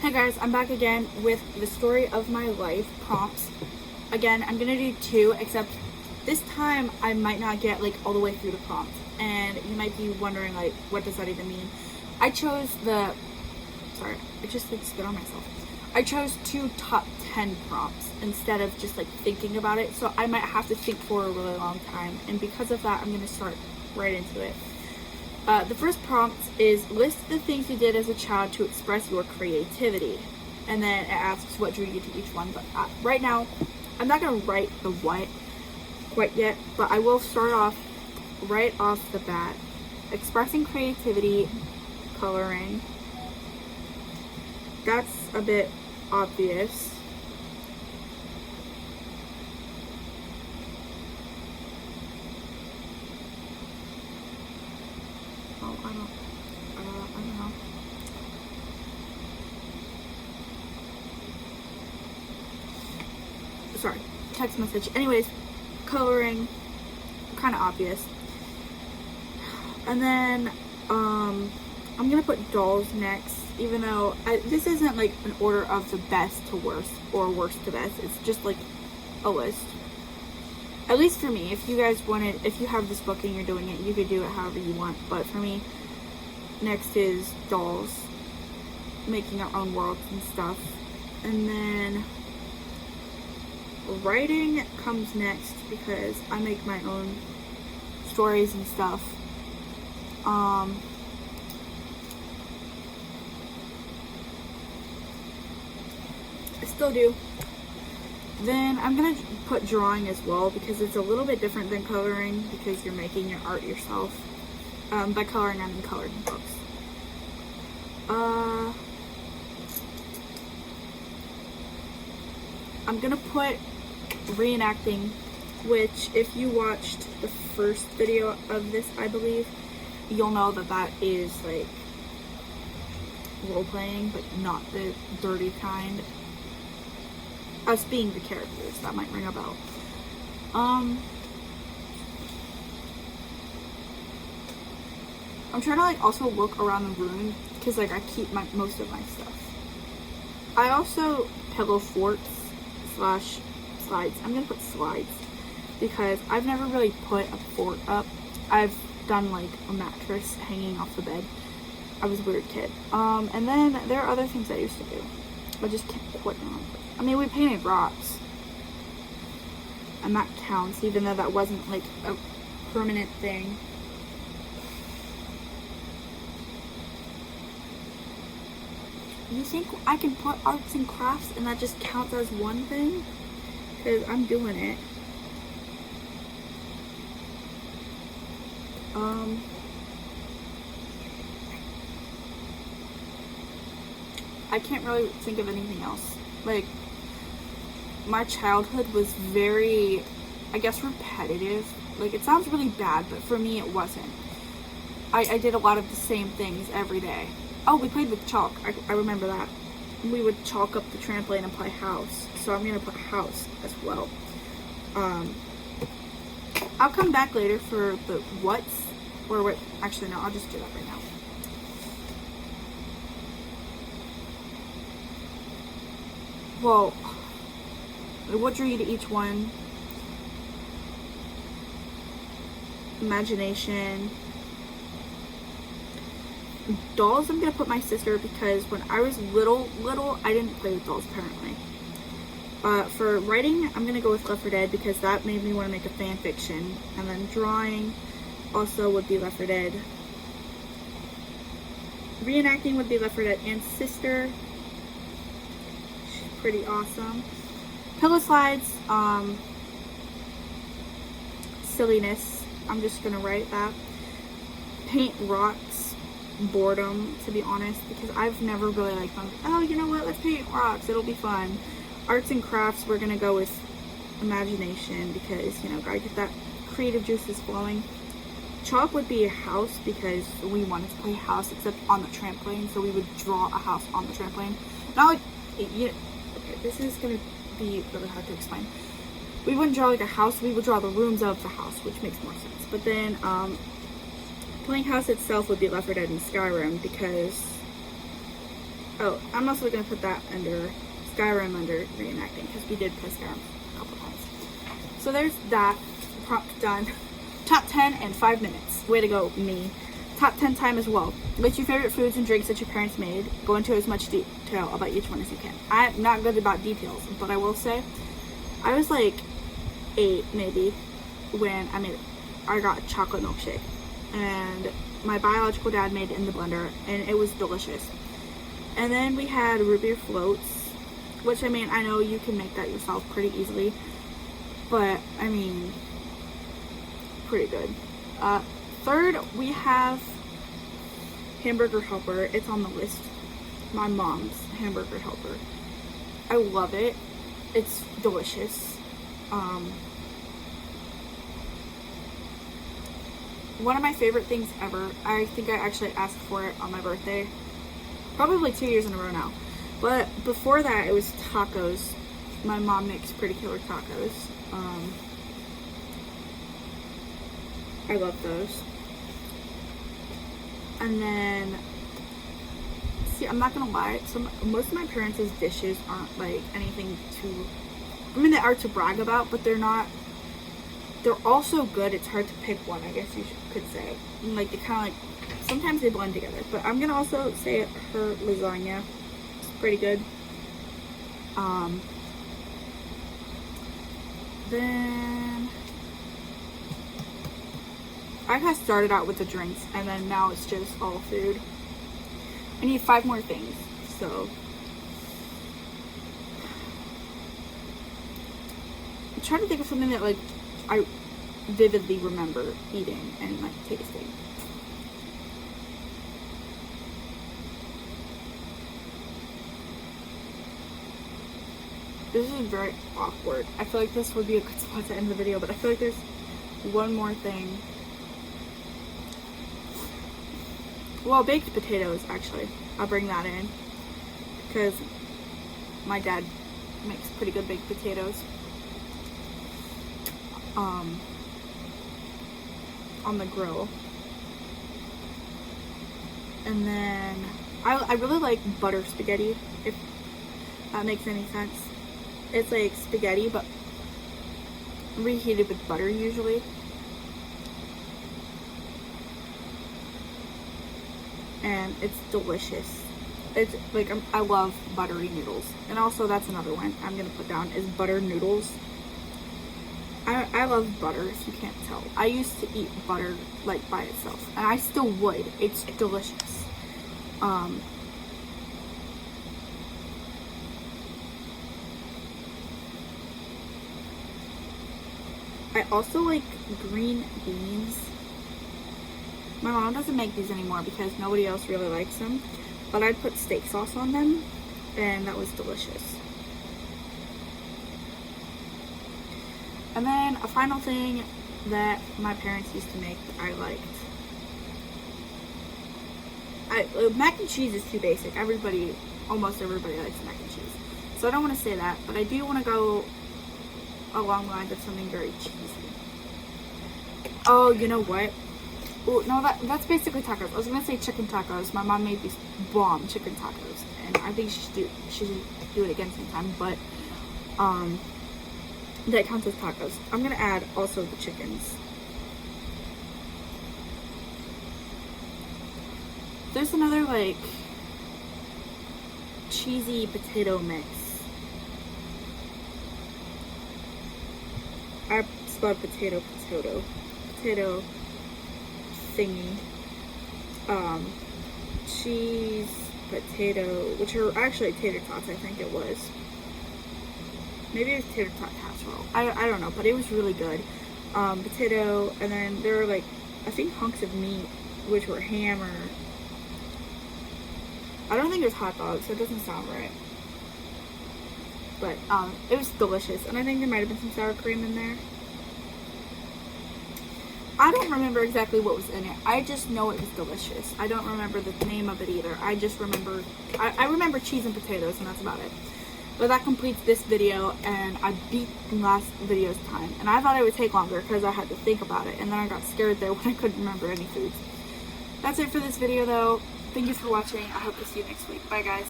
Hey guys, I'm back again with the story of my life prompts. Again, I'm gonna do two, except this time I might not get like all the way through the prompt, and you might be wondering like, what does that even mean? I chose I just like spit on myself. I chose two top 10 prompts instead of just like thinking about it, so I might have to think for a really long time, and because of that, I'm gonna start right into it. The first prompt is list the things you did as a child to express your creativity. And then it asks what drew you to each one. But right now, I'm not going to write the what quite yet, but I will start off right off the bat. Expressing creativity, coloring. That's a bit obvious. I don't know. Sorry, text message. Anyways, coloring, kind of obvious. And then, I'm gonna put dolls next, even though this isn't like an order of the best to worst or worst to best. It's just like a list. At least for me. If you guys wanted, if you have this book and you're doing it, you could do it however you want. But for me, next is dolls, making our own worlds and stuff. And then writing comes next because I make my own stories and stuff. I still do. Then I'm gonna put drawing as well because it's a little bit different than coloring because you're making your art yourself. By coloring, I mean colored books. I'm gonna put reenacting, which if you watched the first video of this, I believe, you'll know that that is like role-playing, but not the dirty kind. Us being the characters, that might ring a bell. I'm trying to like also look around the room because like I keep most of my stuff. I also pillow forts / slides. I'm gonna put slides because I've never really put a fort up. I've done like a mattress hanging off the bed. I was a weird kid. And then there are other things I used to do. I just can't quite remember. I mean, we painted rocks, and that counts, even though that wasn't like a permanent thing. You think I can put arts and crafts and that just counts as one thing? Because I'm doing it. I can't really think of anything else. Like, my childhood was very, I guess, repetitive. Like, it sounds really bad, but for me it wasn't. I did a lot of the same things every day. Oh, we played with chalk. I remember that. We would chalk up the trampoline and play house. So I'm going to put house as well. I'll come back later for the what's. Or what. Actually, no. I'll just do that right now. Well, what drew you to each one? Imagination. Dolls, I'm gonna put my sister because when I was little, I didn't play with dolls apparently. For writing, I'm gonna go with Left 4 Dead because that made me want to make a fan fiction. And then drawing also would be Left 4 Dead. Reenacting would be Left 4 Dead and sister. She's pretty awesome. Pillow slides, silliness. I'm just gonna write that. Paint rocks. Boredom, to be honest, because I've never really like them. Oh, you know what, let's paint rocks, it'll be fun. Arts and crafts, we're gonna go with imagination because, you know, gotta get that creative juices flowing. Chalk would be a house because we wanted to play house except on the trampoline, so we would draw a house on the trampoline. Not like, you know, okay, this is gonna be really hard to explain. We wouldn't draw like a house, we would draw the rooms of the house, which makes more sense. But then playing house itself would be Left 4 Dead and Skyrim because Oh, I'm also going to put that under Skyrim under reenacting because we did play Skyrim a couple times. So there's that. Prompt done. Top 10 in 5 minutes. Way to go, me. Top 10 time as well. List your favorite foods and drinks that your parents made. Go into as much detail about each one as you can. I'm not good about details, but I will say I was like 8 maybe when I got a chocolate milkshake, and my biological dad made it in the blender, and it was delicious. And then we had root beer floats, which I know you can make that yourself pretty easily, but pretty good. Third, we have hamburger helper. It's on the list. My mom's hamburger helper. I love it. It's delicious. One of my favorite things ever. I think I actually asked for it on my birthday. Probably 2 years in a row now. But before that, it was tacos. My mom makes pretty killer tacos. I love those. And then, see, I'm not gonna lie, most of my parents' dishes aren't like anything to, they are to brag about, but they're all so good, it's hard to pick one, I guess you could say. And like, it kind of like, sometimes they blend together. But I'm gonna also say her lasagna. It's pretty good. Then I got started out with the drinks, and then now it's just all food. I need 5 more things, so I'm trying to think of something that like I vividly remember eating and like tasting. This is very awkward. I feel like this would be a good spot to end the video, but I feel like there's one more thing. Well, baked potatoes, actually. I'll bring that in because my dad makes pretty good baked potatoes. On the grill. And then I really like butter spaghetti, if that makes any sense. It's like spaghetti but reheated with butter usually. And it's delicious. It's like, I love buttery noodles. And also, that's another one I'm gonna put down is butter noodles. I love butter, if you can't tell. I used to eat butter like by itself, and I still would. It's delicious. I also like green beans. My mom doesn't make these anymore because nobody else really likes them, but I'd put steak sauce on them, and that was delicious. And then a final thing that my parents used to make that I liked. Mac and cheese is too basic. Almost everybody likes mac and cheese. So I don't want to say that, but I do want to go along the lines of something very cheesy. Oh, you know what? Oh, no, that's basically tacos. I was gonna say chicken tacos. My mom made these bomb chicken tacos, and I think she should do it again sometime. But that counts as tacos. I'm gonna add also the chickens. There's another like cheesy potato mix. I spelled potato thingy. Cheese, potato, which are actually tater tots, I think it was. Maybe it was tater tot casserole. I don't know, but it was really good. Potato, and then there were like, I think hunks of meat, which were ham or, I don't think it was hot dogs, so it doesn't sound right. But it was delicious, and I think there might have been some sour cream in there. I don't remember exactly what was in it. I just know it was delicious. I don't remember the name of it either. I just remember, I remember cheese and potatoes, and that's about it. But that completes this video, and I beat last video's time. And I thought it would take longer because I had to think about it, and then I got scared there when I couldn't remember any foods. That's it for this video, though. Thank you for watching. I hope to see you next week. Bye, guys.